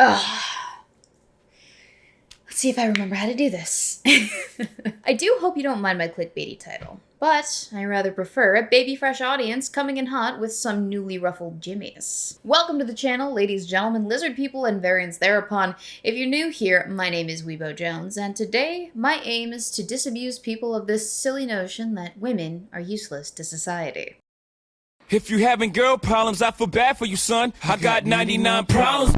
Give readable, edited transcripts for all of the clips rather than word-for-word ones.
Ugh. Let's see if I remember how to do this. I do hope you don't mind my clickbaity title, but I rather prefer a baby fresh audience coming in hot with some newly ruffled jimmies. Welcome to the channel, ladies, gentlemen, lizard people, and variants thereupon. If you're new here, my name is Weebo Jones, and today my aim is to disabuse people of this silly notion that women are useless to society. If you having girl problems, I feel bad for you, son. I got 99 problems.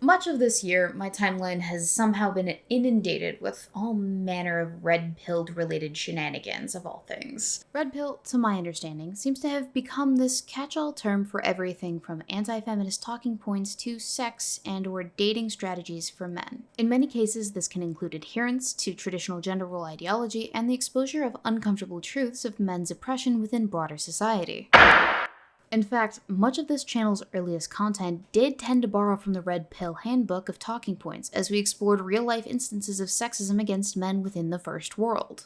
Much of this year, my timeline has somehow been inundated with all manner of red-pilled related shenanigans of all things. Red pill, to my understanding, seems to have become this catch-all term for everything from anti-feminist talking points to sex and or dating strategies for men. In many cases, this can include adherence to traditional gender role ideology and the exposure of uncomfortable truths of men's oppression within broader society. In fact, much of this channel's earliest content did tend to borrow from the Red Pill Handbook of Talking Points as we explored real-life instances of sexism against men within the First World.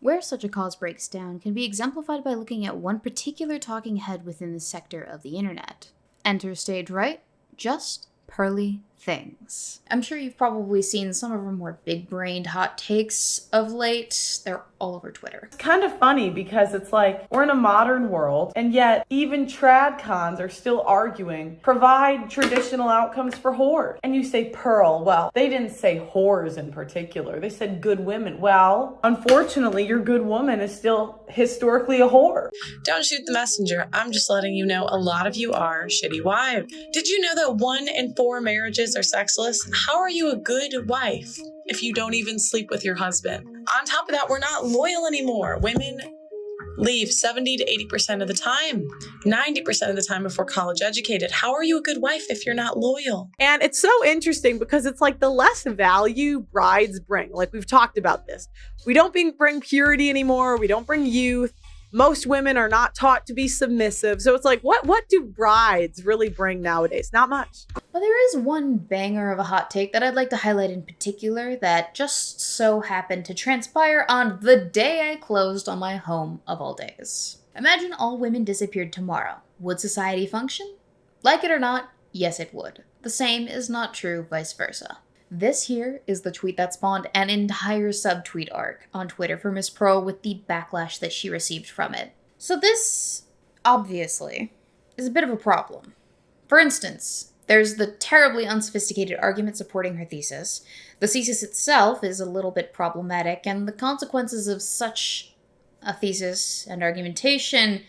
Where such a cause breaks down can be exemplified by looking at one particular talking head within the sector of the internet. Enter stage right, just pearly things. I'm sure you've probably seen some of her more big-brained hot takes of late. They're all over Twitter. It's kind of funny because it's like we're in a modern world, and yet even trad cons are still arguing, provide traditional outcomes for whores. And you say Pearl, well, they didn't say whores in particular. They said good women. Well, unfortunately, your good woman is still historically a whore. Don't shoot the messenger. I'm just letting you know a lot of you are shitty wives. Did you know that 1 in 4 marriages are sexless? How are you a good wife if you don't even sleep with your husband? On top of that, we're not loyal anymore. Women leave 70 to 80% of the time, 90% of the time if we're college educated. How are you a good wife if you're not loyal? And it's so interesting because it's like the less value brides bring. Like we've talked about this. We don't bring purity anymore. We don't bring youth. Most women are not taught to be submissive. So it's like, what do brides really bring nowadays? Not much. But there is one banger of a hot take that I'd like to highlight in particular that just so happened to transpire on the day I closed on my home of all days. Imagine all women disappeared tomorrow. Would society function? Like it or not, yes it would. The same is not true vice versa. This here is the tweet that spawned an entire subtweet arc on Twitter for Miss Pearl with the backlash that she received from it. So this, obviously, is a bit of a problem. For instance, there's the terribly unsophisticated argument supporting her thesis. The thesis itself is a little bit problematic, and the consequences of such a thesis and argumentation,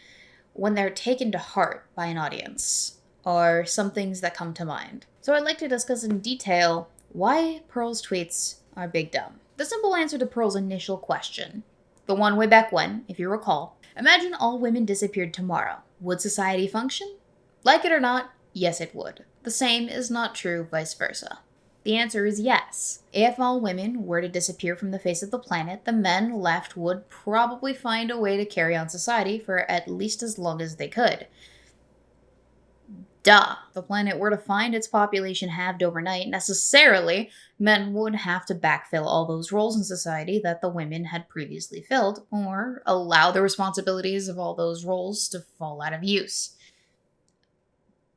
when they're taken to heart by an audience, are some things that come to mind. So I'd like to discuss in detail why Pearl's tweets are big dumb. The simple answer to Pearl's initial question, the one way back when, if you recall, imagine all women disappeared tomorrow. Would society function? Like it or not, yes it would. The same is not true vice versa. The answer is yes. If all women were to disappear from the face of the planet, the men left would probably find a way to carry on society for at least as long as they could. Duh. If the planet were to find its population halved overnight, necessarily, men would have to backfill all those roles in society that the women had previously filled, or allow the responsibilities of all those roles to fall out of use.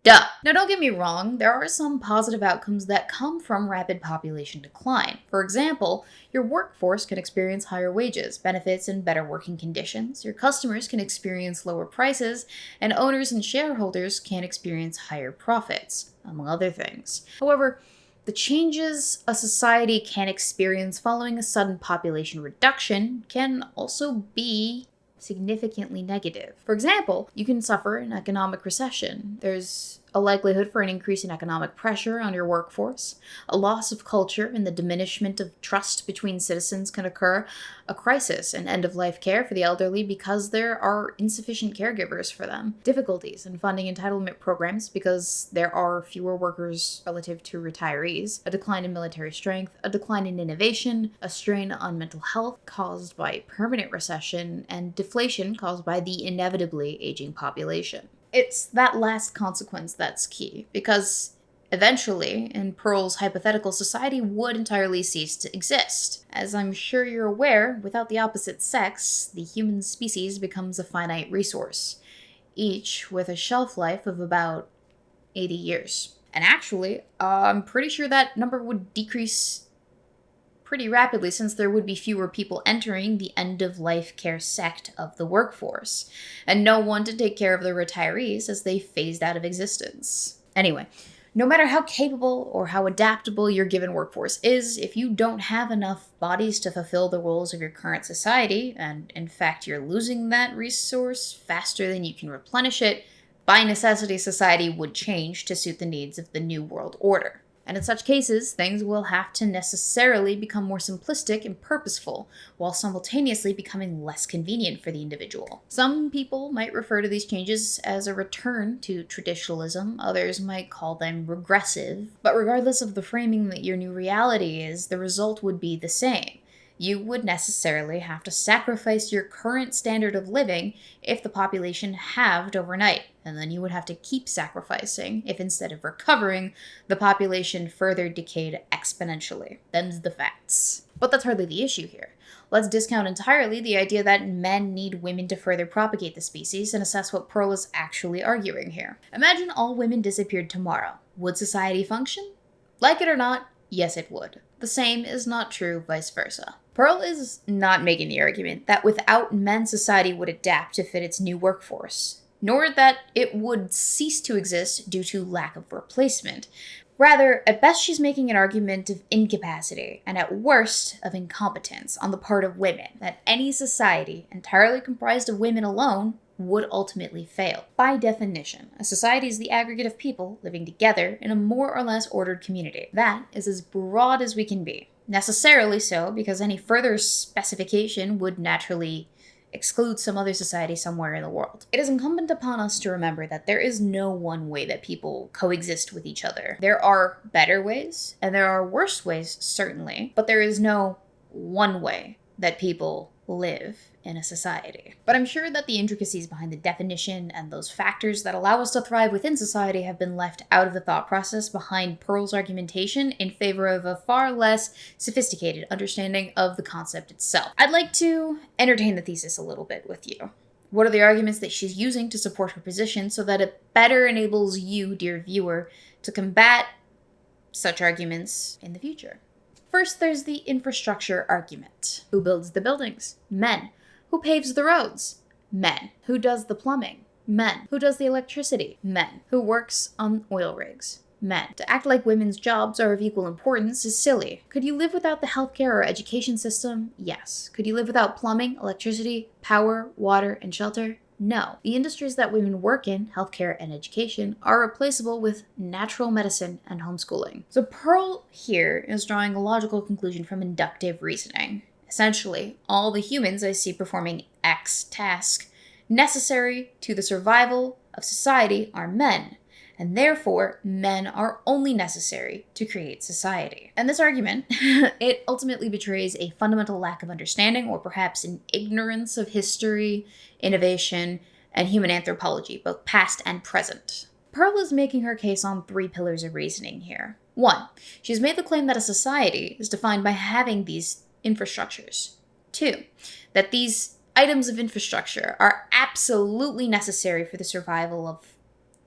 Duh. Now don't get me wrong, there are some positive outcomes that come from rapid population decline. For example, your workforce can experience higher wages, benefits, and better working conditions. Your customers can experience lower prices, and owners and shareholders can experience higher profits, among other things. However, the changes a society can experience following a sudden population reduction can also be significantly negative. For example, you can suffer an economic recession. There's a likelihood for an increase in economic pressure on your workforce, a loss of culture and the diminishment of trust between citizens can occur, a crisis in end-of-life care for the elderly because there are insufficient caregivers for them, difficulties in funding entitlement programs because there are fewer workers relative to retirees, a decline in military strength, a decline in innovation, a strain on mental health caused by permanent recession, and deflation caused by the inevitably aging population. It's that last consequence that's key, because eventually, in Pearl's hypothetical, society would entirely cease to exist. As I'm sure you're aware, without the opposite sex, the human species becomes a finite resource, each with a shelf life of about 80 years. And actually, I'm pretty sure that number would decrease pretty rapidly since there would be fewer people entering the end-of-life care sect of the workforce, and no one to take care of the retirees as they phased out of existence. Anyway, no matter how capable or how adaptable your given workforce is, if you don't have enough bodies to fulfill the roles of your current society, and in fact you're losing that resource faster than you can replenish it, by necessity society would change to suit the needs of the new world order. And in such cases, things will have to necessarily become more simplistic and purposeful, while simultaneously becoming less convenient for the individual. Some people might refer to these changes as a return to traditionalism, others might call them regressive, but regardless of the framing that your new reality is, the result would be the same. You would necessarily have to sacrifice your current standard of living if the population halved overnight, and then you would have to keep sacrificing if instead of recovering, the population further decayed exponentially. Them's the facts. But that's hardly the issue here. Let's discount entirely the idea that men need women to further propagate the species and assess what Pearl is actually arguing here. Imagine all women disappeared tomorrow. Would society function? Like it or not, yes it would. The same is not true vice versa. Pearl is not making the argument that without men society would adapt to fit its new workforce, nor that it would cease to exist due to lack of replacement. Rather, at best she's making an argument of incapacity, and at worst of incompetence on the part of women, that any society entirely comprised of women alone would ultimately fail. By definition, a society is the aggregate of people living together in a more or less ordered community. That is as broad as we can be. Necessarily so, because any further specification would naturally exclude some other society somewhere in the world. It is incumbent upon us to remember that there is no one way that people coexist with each other. There are better ways, and there are worse ways, certainly, but there is no one way that people live in a society. But I'm sure that the intricacies behind the definition and those factors that allow us to thrive within society have been left out of the thought process behind Pearl's argumentation in favor of a far less sophisticated understanding of the concept itself. I'd like to entertain the thesis a little bit with you. What are the arguments that she's using to support her position so that it better enables you, dear viewer, to combat such arguments in the future? First, there's the infrastructure argument. Who builds the buildings? Men. Who paves the roads? Men. Who does the plumbing? Men. Who does the electricity? Men. Who works on oil rigs? Men. To act like women's jobs are of equal importance is silly. Could you live without the healthcare or education system? Yes. Could you live without plumbing, electricity, power, water, and shelter? No. The industries that women work in, healthcare and education, are replaceable with natural medicine and homeschooling. So Pearl here is drawing a logical conclusion from inductive reasoning. Essentially, all the humans I see performing X task necessary to the survival of society are men, and therefore men are only necessary to create society. And this argument, it ultimately betrays a fundamental lack of understanding or perhaps an ignorance of history, innovation, and human anthropology, both past and present. Pearl is making her case on 3 pillars of reasoning here. 1, she's made the claim that a society is defined by having these infrastructures. 2, that these items of infrastructure are absolutely necessary for the survival of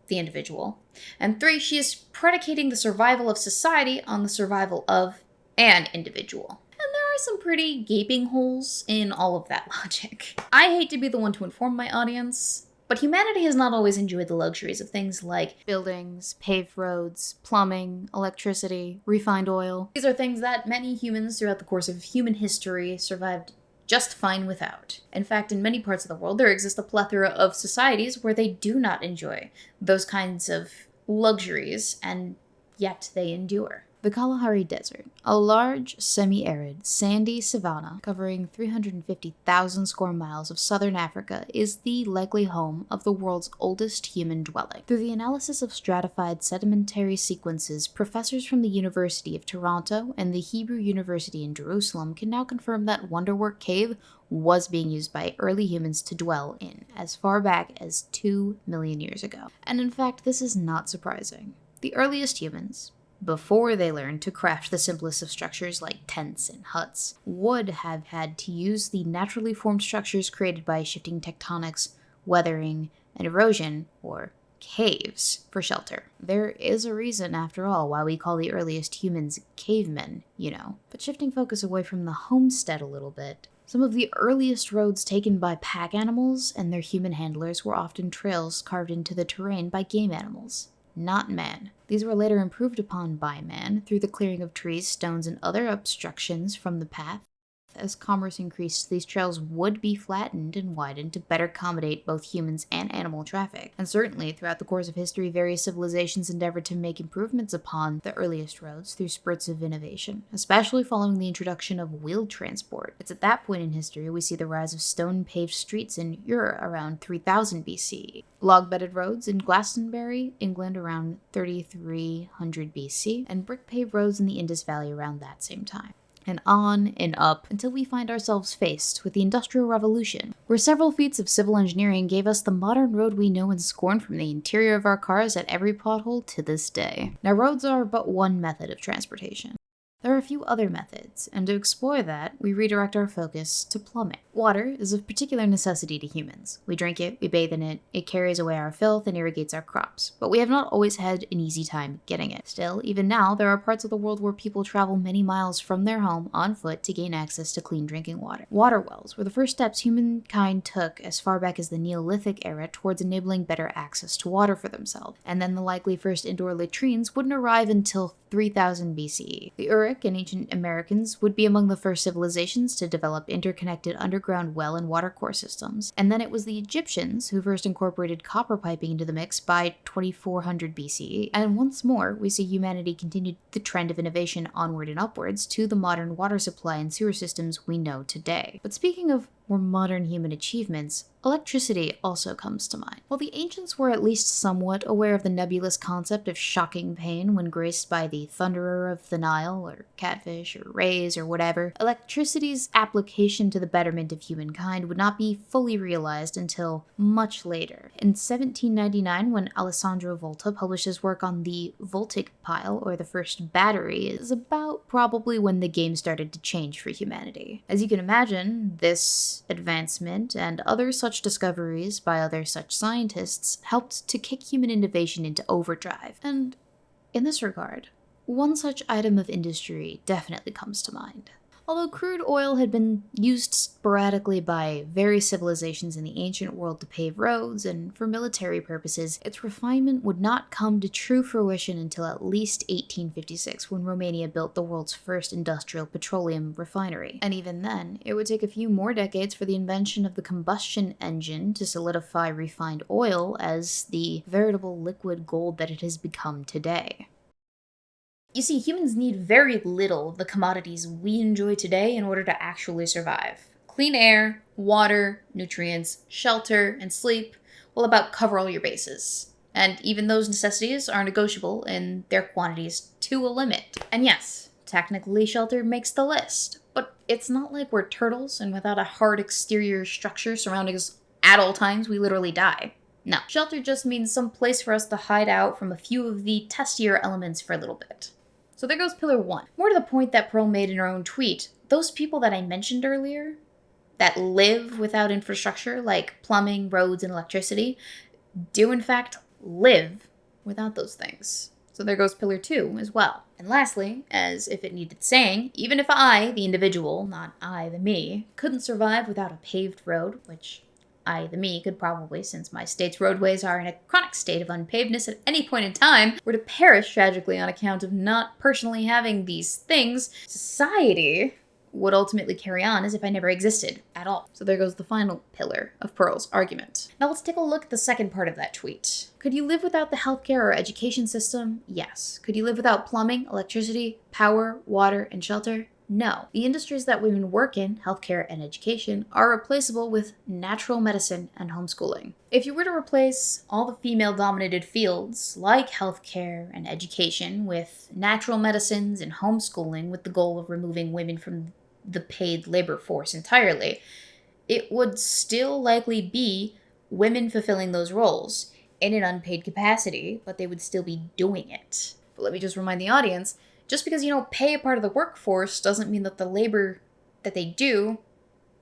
the individual. And 3, she is predicating the survival of society on the survival of an individual. And there are some pretty gaping holes in all of that logic. I hate to be the one to inform my audience, but humanity has not always enjoyed the luxuries of things like buildings, paved roads, plumbing, electricity, refined oil. These are things that many humans throughout the course of human history survived just fine without. In fact, in many parts of the world, there exists a plethora of societies where they do not enjoy those kinds of luxuries, and yet they endure. The Kalahari Desert, a large, semi-arid, sandy savanna covering 350,000 square miles of southern Africa, is the likely home of the world's oldest human dwelling. Through the analysis of stratified sedimentary sequences, professors from the University of Toronto and the Hebrew University in Jerusalem can now confirm that Wonderwork Cave was being used by early humans to dwell in as far back as 2 million years ago. And in fact, this is not surprising. The earliest humans, before they learned to craft the simplest of structures like tents and huts, would have had to use the naturally formed structures created by shifting tectonics, weathering, and erosion, or caves, for shelter. There is a reason, after all, why we call the earliest humans cavemen, you know. But shifting focus away from the homestead a little bit, some of the earliest roads taken by pack animals and their human handlers were often trails carved into the terrain by game animals, not man. These were later improved upon by man through the clearing of trees, stones, and other obstructions from the path. As commerce increased, these trails would be flattened and widened to better accommodate both humans and animal traffic. And certainly, throughout the course of history, various civilizations endeavored to make improvements upon the earliest roads through spurts of innovation, especially following the introduction of wheeled transport. It's at that point in history we see the rise of stone-paved streets in Ur around 3000 BC, log-bedded roads in Glastonbury, England around 3300 BC, and brick-paved roads in the Indus Valley around that same time. And on and up until we find ourselves faced with the Industrial Revolution, where several feats of civil engineering gave us the modern road we know and scorn from the interior of our cars at every pothole to this day. Now, roads are but one method of transportation. There are a few other methods, and to explore that, we redirect our focus to plumbing. Water is of particular necessity to humans. We drink it, we bathe in it, it carries away our filth and irrigates our crops, but we have not always had an easy time getting it. Still, even now, there are parts of the world where people travel many miles from their home on foot to gain access to clean drinking water. Water wells were the first steps humankind took as far back as the Neolithic era towards enabling better access to water for themselves, and then the likely first indoor latrines wouldn't arrive until 3000 BCE. The Uruk and ancient Americans would be among the first civilizations to develop interconnected underground well and watercourse systems, and then it was the Egyptians who first incorporated copper piping into the mix by 2400 BCE, and once more we see humanity continue the trend of innovation onward and upwards to the modern water supply and sewer systems we know today. But speaking of more modern human achievements, electricity also comes to mind. While the ancients were at least somewhat aware of the nebulous concept of shocking pain when graced by the thunderer of the Nile, or catfish, or rays, or whatever, electricity's application to the betterment of humankind would not be fully realized until much later. In 1799, when Alessandro Volta published his work on the voltaic pile, or the first battery, is about probably when the game started to change for humanity. As you can imagine, this advancement and other such discoveries by other such scientists helped to kick human innovation into overdrive. And in this regard, one such item of industry definitely comes to mind. Although crude oil had been used sporadically by various civilizations in the ancient world to pave roads and for military purposes, its refinement would not come to true fruition until at least 1856, when Romania built the world's first industrial petroleum refinery. And even then, it would take a few more decades for the invention of the combustion engine to solidify refined oil as the veritable liquid gold that it has become today. You see, humans need very little of the commodities we enjoy today in order to actually survive. Clean air, water, nutrients, shelter, and sleep will about cover all your bases. And even those necessities are negotiable in their quantities to a limit. And yes, technically shelter makes the list, but it's not like we're turtles and without a hard exterior structure surrounding us at all times, we literally die. No, shelter just means some place for us to hide out from a few of the testier elements for a little bit. So there goes pillar one. More to the point that Pearl made in her own tweet, those people that I mentioned earlier that live without infrastructure like plumbing, roads, and electricity do in fact live without those things. So there goes pillar two as well. And lastly, as if it needed saying, even if I, the individual, not I, the me, couldn't survive without a paved road, which I, the me, could probably, since my state's roadways are in a chronic state of unpavedness at any point in time, were to perish tragically on account of not personally having these things, society would ultimately carry on as if I never existed at all. So there goes the final pillar of Pearl's argument. Now let's take a look at the second part of that tweet. Could you live without the healthcare or education system? Yes. Could you live without plumbing, electricity, power, water, and shelter? No. The industries that women work in, healthcare and education, are replaceable with natural medicine and homeschooling. If you were to replace all the female-dominated fields, like healthcare and education, with natural medicines and homeschooling with the goal of removing women from the paid labor force entirely, it would still likely be women fulfilling those roles in an unpaid capacity, but they would still be doing it. But let me just remind the audience, just because you don't pay a part of the workforce doesn't mean that the labor that they do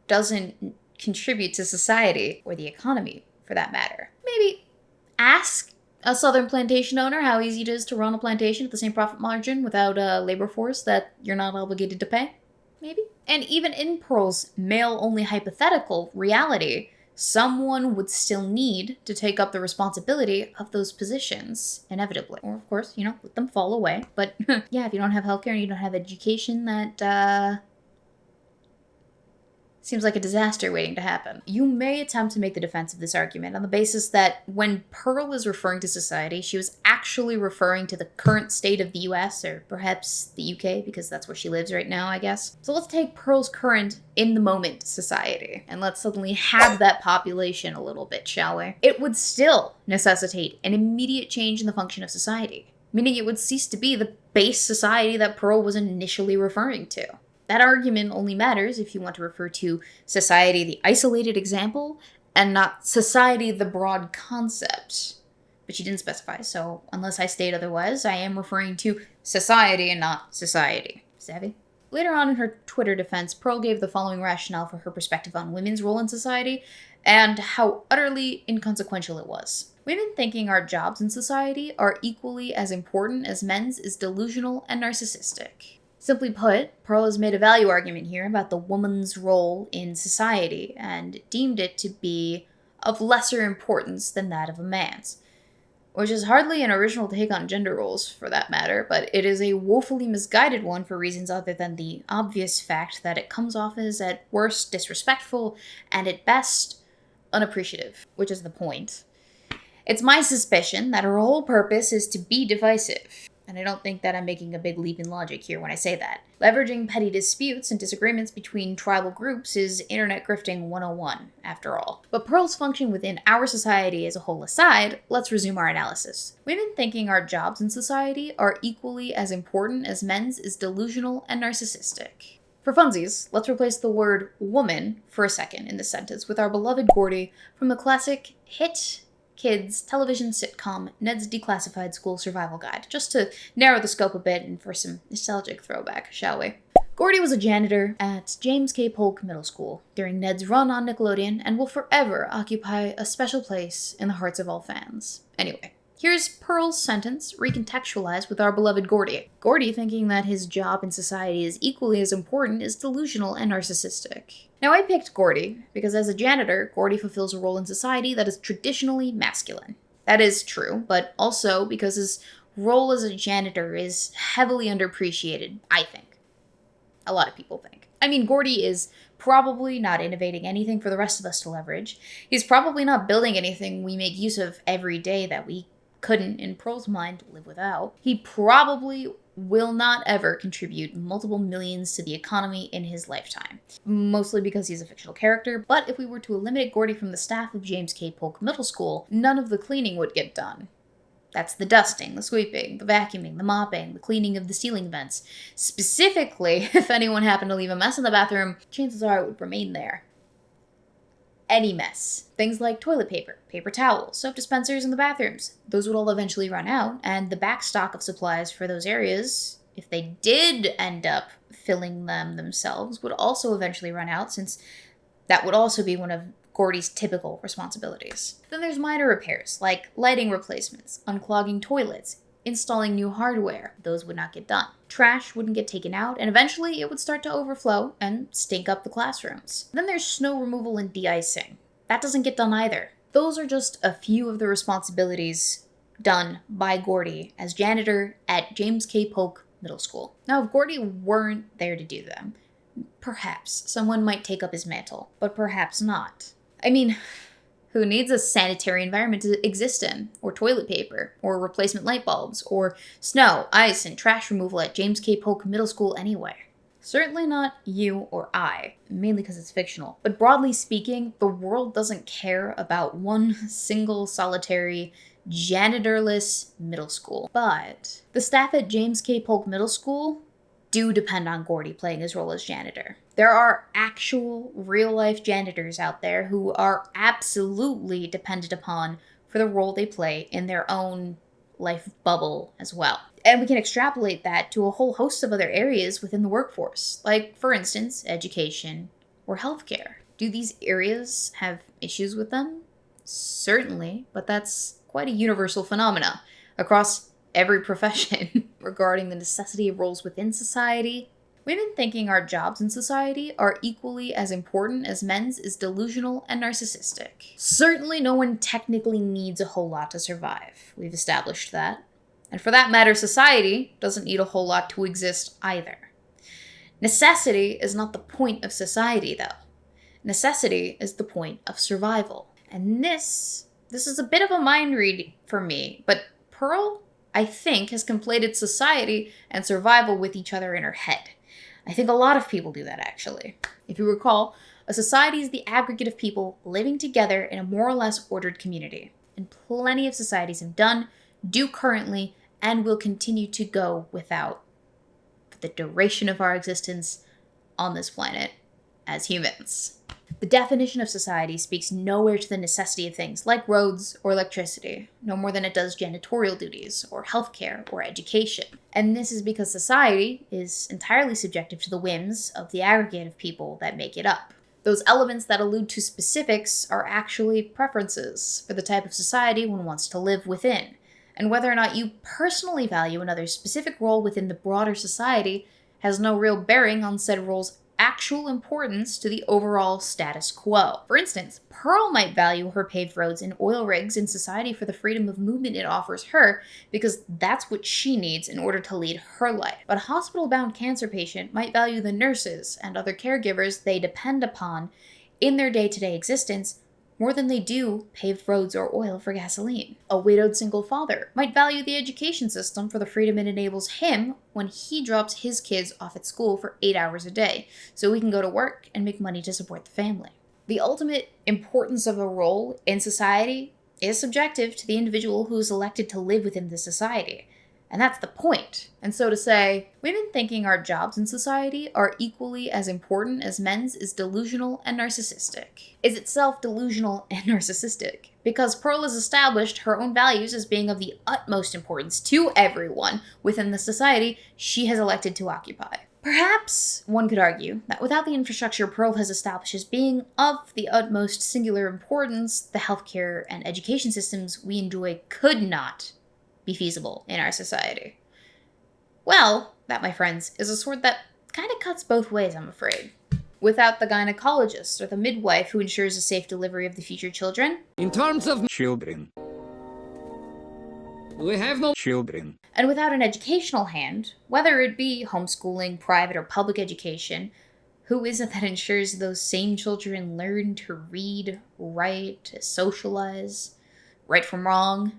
doesn't contribute to society or the economy, for that matter. Maybe ask a southern plantation owner how easy it is to run a plantation at the same profit margin without a labor force that you're not obligated to pay. Maybe. And even in Pearl's male-only hypothetical reality, someone would still need to take up the responsibility of those positions, inevitably. Or, of course, let them fall away. But, yeah, if you don't have healthcare and you don't have education, that, seems like a disaster waiting to happen. You may attempt to make the defense of this argument on the basis that when Pearl is referring to society, she was actually referring to the current state of the US, or perhaps the UK, because that's where she lives right now, I guess. So let's take Pearl's current, in-the-moment society, and let's suddenly have that population a little bit, shall we? It would still necessitate an immediate change in the function of society, meaning it would cease to be the base society that Pearl was initially referring to. That argument only matters if you want to refer to society, the isolated example, and not society, the broad concept. But she didn't specify, so unless I state otherwise, I am referring to society and not society. Savvy? Later on in her Twitter defense, Pearl gave the following rationale for her perspective on women's role in society and how utterly inconsequential it was. Women thinking our jobs in society are equally as important as men's is delusional and narcissistic. Simply put, Pearl has made a value argument here about the woman's role in society and deemed it to be of lesser importance than that of a man's. Which is hardly an original take on gender roles, for that matter, but it is a woefully misguided one for reasons other than the obvious fact that it comes off as at worst disrespectful and at best unappreciative, which is the point. It's my suspicion that her whole purpose is to be divisive. And I don't think that I'm making a big leap in logic here when I say that. Leveraging petty disputes and disagreements between tribal groups is internet grifting 101, after all. But Pearl's function within our society as a whole aside, let's resume our analysis. Women thinking our jobs in society are equally as important as men's is delusional and narcissistic. For funsies, let's replace the word woman for a second in this sentence with our beloved Gordy from the classic hit kids television sitcom Ned's Declassified School Survival Guide, just to narrow the scope a bit and for some nostalgic throwback, shall we? Gordy was a janitor at James K. Polk Middle School during Ned's run on Nickelodeon and will forever occupy a special place in the hearts of all fans. Anyway, here's Pearl's sentence recontextualized with our beloved Gordy. Gordy thinking that his job in society is equally as important is delusional and narcissistic. Now, I picked Gordy because as a janitor, Gordy fulfills a role in society that is traditionally masculine. That is true, but also because his role as a janitor is heavily underappreciated, I think. A lot of people think. I mean, Gordy is probably not innovating anything for the rest of us to leverage. He's probably not building anything we make use of every day that we couldn't, in Pearl's mind, live without. He probably will not ever contribute multiple millions to the economy in his lifetime. Mostly because he's a fictional character, but if we were to eliminate Gordy from the staff of James K. Polk Middle School, none of the cleaning would get done. That's the dusting, the sweeping, the vacuuming, the mopping, the cleaning of the ceiling vents. Specifically, if anyone happened to leave a mess in the bathroom, chances are it would remain there. Any mess. Things like toilet paper, paper towels, soap dispensers in the bathrooms. Those would all eventually run out, and the back stock of supplies for those areas, if they did end up filling them themselves, would also eventually run out, since that would also be one of Gordy's typical responsibilities. Then there's minor repairs, like lighting replacements, unclogging toilets, installing new hardware. Those would not get done. Trash wouldn't get taken out, and eventually it would start to overflow and stink up the classrooms. Then there's snow removal and de-icing. That doesn't get done either. Those are just a few of the responsibilities done by Gordy as janitor at James K. Polk Middle School. Now, if Gordy weren't there to do them, Perhaps someone might take up his mantle, but perhaps not. I mean, who needs a sanitary environment to exist in? Or toilet paper? Or replacement light bulbs? Or snow, ice, and trash removal at James K. Polk Middle School anyway? Certainly not you or I, mainly because it's fictional. But broadly speaking, the world doesn't care about one single solitary janitorless middle school. But the staff at James K. Polk Middle School do depend on Gordy playing his role as janitor. There are actual real-life janitors out there who are absolutely dependent upon for the role they play in their own life bubble as well. And we can extrapolate that to a whole host of other areas within the workforce, like, for instance, education or healthcare. Do these areas have issues with them? Certainly, but that's quite a universal phenomena across every profession regarding the necessity of roles within society. Women thinking our jobs in society are equally as important as men's is delusional and narcissistic. Certainly no one technically needs a whole lot to survive. We've established that. And for that matter, society doesn't need a whole lot to exist either. Necessity is not the point of society, though. Necessity is the point of survival. And this is a bit of a mind read for me, but Pearl, I think, has conflated society and survival with each other in her head. I think a lot of people do that, actually. If you recall, a society is the aggregate of people living together in a more or less ordered community. And plenty of societies have done, do currently, and will continue to go without for the duration of our existence on this planet as humans. The definition of society speaks nowhere to the necessity of things like roads or electricity, no more than it does janitorial duties or healthcare or education. And this is because society is entirely subjective to the whims of the aggregate of people that make it up. Those elements that allude to specifics are actually preferences for the type of society one wants to live within. And whether or not you personally value another's specific role within the broader society has no real bearing on said role's actual importance to the overall status quo. For instance, Pearl might value her paved roads and oil rigs in society for the freedom of movement it offers her, because that's what she needs in order to lead her life. But a hospital-bound cancer patient might value the nurses and other caregivers they depend upon in their day-to-day existence more than they do paved roads or oil for gasoline. A widowed single father might value the education system for the freedom it enables him when he drops his kids off at school for 8 hours a day, so he can go to work and make money to support the family. The ultimate importance of a role in society is subjective to the individual who is elected to live within the society. And that's the point. And so to say, women thinking our jobs in society are equally as important as men's is delusional and narcissistic. Is itself delusional and narcissistic. Because Pearl has established her own values as being of the utmost importance to everyone within the society she has elected to occupy. Perhaps one could argue that without the infrastructure Pearl has established as being of the utmost singular importance, the healthcare and education systems we enjoy could not be feasible in our society. Well, that, my friends, is a sword that kind of cuts both ways, I'm afraid. Without the gynecologist or the midwife who ensures a safe delivery of the future children. In terms of children, we have no children. And without an educational hand, whether it be homeschooling, private or public education, who is it that ensures those same children learn to read, write, socialize, right from wrong?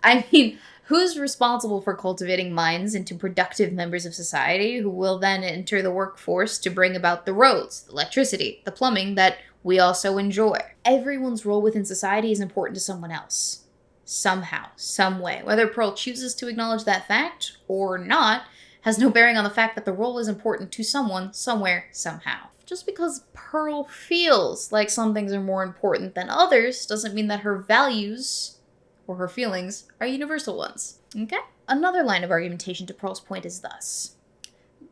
I mean, who's responsible for cultivating minds into productive members of society who will then enter the workforce to bring about the roads, the electricity, the plumbing that we also enjoy? Everyone's role within society is important to someone else. Somehow, some way. Whether Pearl chooses to acknowledge that fact or not has no bearing on the fact that the role is important to someone, somewhere, somehow. Just because Pearl feels like some things are more important than others doesn't mean that her values or her feelings are universal ones. Okay? Another line of argumentation to Pearl's point is thus.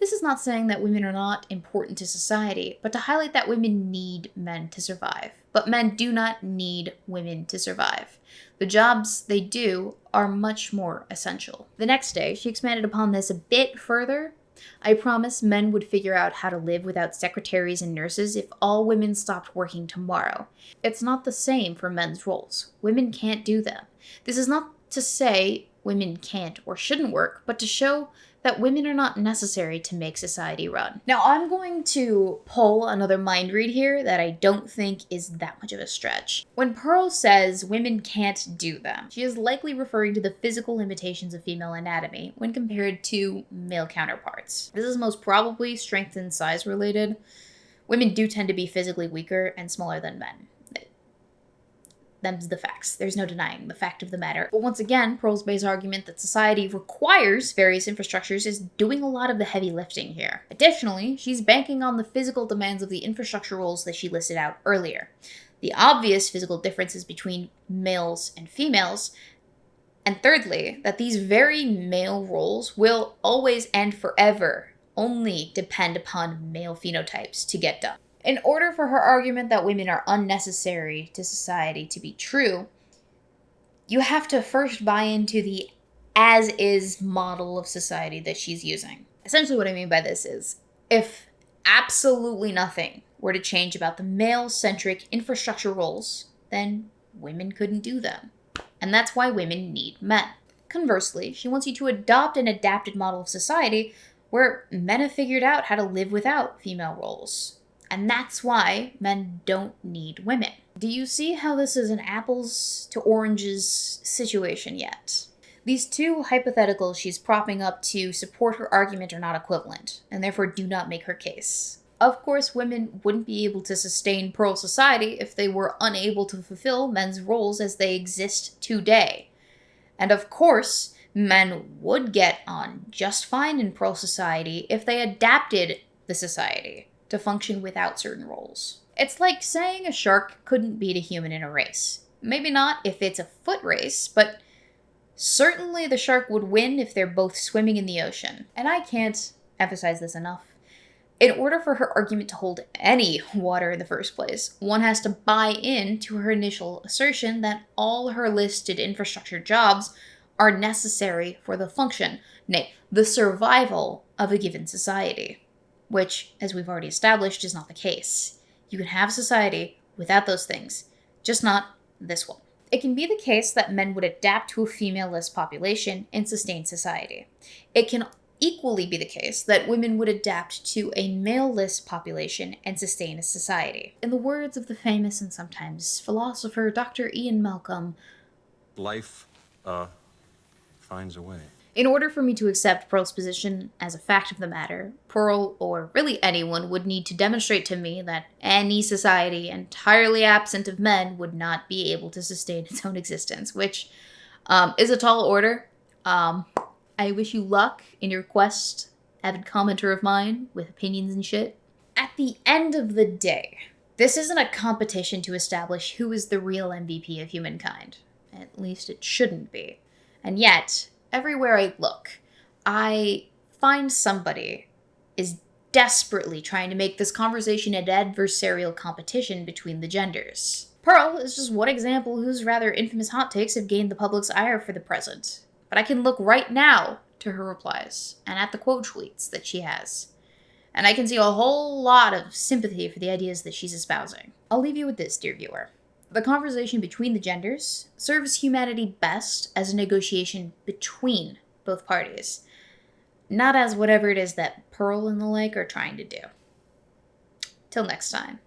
This is not saying that women are not important to society, but to highlight that women need men to survive. But men do not need women to survive. The jobs they do are much more essential. The next day, she expanded upon this a bit further. I promise men would figure out how to live without secretaries and nurses if all women stopped working tomorrow. It's not the same for men's roles. Women can't do them. This is not to say women can't or shouldn't work, but to show that women are not necessary to make society run. Now, I'm going to pull another mind read here that I don't think is that much of a stretch. When Pearl says women can't do them, she is likely referring to the physical limitations of female anatomy when compared to male counterparts. This is most probably strength and size related. Women do tend to be physically weaker and smaller than men. Them's the facts. There's no denying the fact of the matter. But once again, Pearl's base argument that society requires various infrastructures is doing a lot of the heavy lifting here. Additionally, she's banking on the physical demands of the infrastructure roles that she listed out earlier. The obvious physical differences between males and females. And thirdly, that these very male roles will always and forever only depend upon male phenotypes to get done. In order for her argument that women are unnecessary to society to be true, you have to first buy into the as-is model of society that she's using. Essentially what I mean by this is, if absolutely nothing were to change about the male-centric infrastructure roles, then women couldn't do them. And that's why women need men. Conversely, she wants you to adopt an adapted model of society where men have figured out how to live without female roles. And that's why men don't need women. Do you see how this is an apples to oranges situation yet? These two hypotheticals she's propping up to support her argument are not equivalent, and therefore do not make her case. Of course, women wouldn't be able to sustain Pearl society if they were unable to fulfill men's roles as they exist today. And of course, men would get on just fine in Pearl society if they adapted the society to function without certain roles. It's like saying a shark couldn't beat a human in a race. Maybe not if it's a foot race, but certainly the shark would win if they're both swimming in the ocean. And I can't emphasize this enough. In order for her argument to hold any water in the first place, one has to buy into her initial assertion that all her listed infrastructure jobs are necessary for the function, nay, the survival of a given society. Which, as we've already established, is not the case. You can have society without those things, just not this one. It can be the case that men would adapt to a female-less population and sustain society. It can equally be the case that women would adapt to a male-less population and sustain a society. In the words of the famous and sometimes philosopher Dr. Ian Malcolm, life, finds a way. in order for me to accept Pearl's position as a fact of the matter, Pearl, or really anyone, would need to demonstrate to me that any society entirely absent of men would not be able to sustain its own existence, which is a tall order. I wish you luck in your quest, avid commenter of mine, with opinions and shit. At the end of the day, this isn't a competition to establish who is the real MVP of humankind. At least it shouldn't be. And yet, everywhere I look, I find somebody is desperately trying to make this conversation an adversarial competition between the genders. Pearl is just one example whose rather infamous hot takes have gained the public's ire for the present. But I can look right now to her replies, and at the quote tweets that she has. And I can see a whole lot of sympathy for the ideas that she's espousing. I'll leave you with this, dear viewer. The conversation between the genders serves humanity best as a negotiation between both parties, not as whatever it is that Pearl and the like are trying to do. Till next time.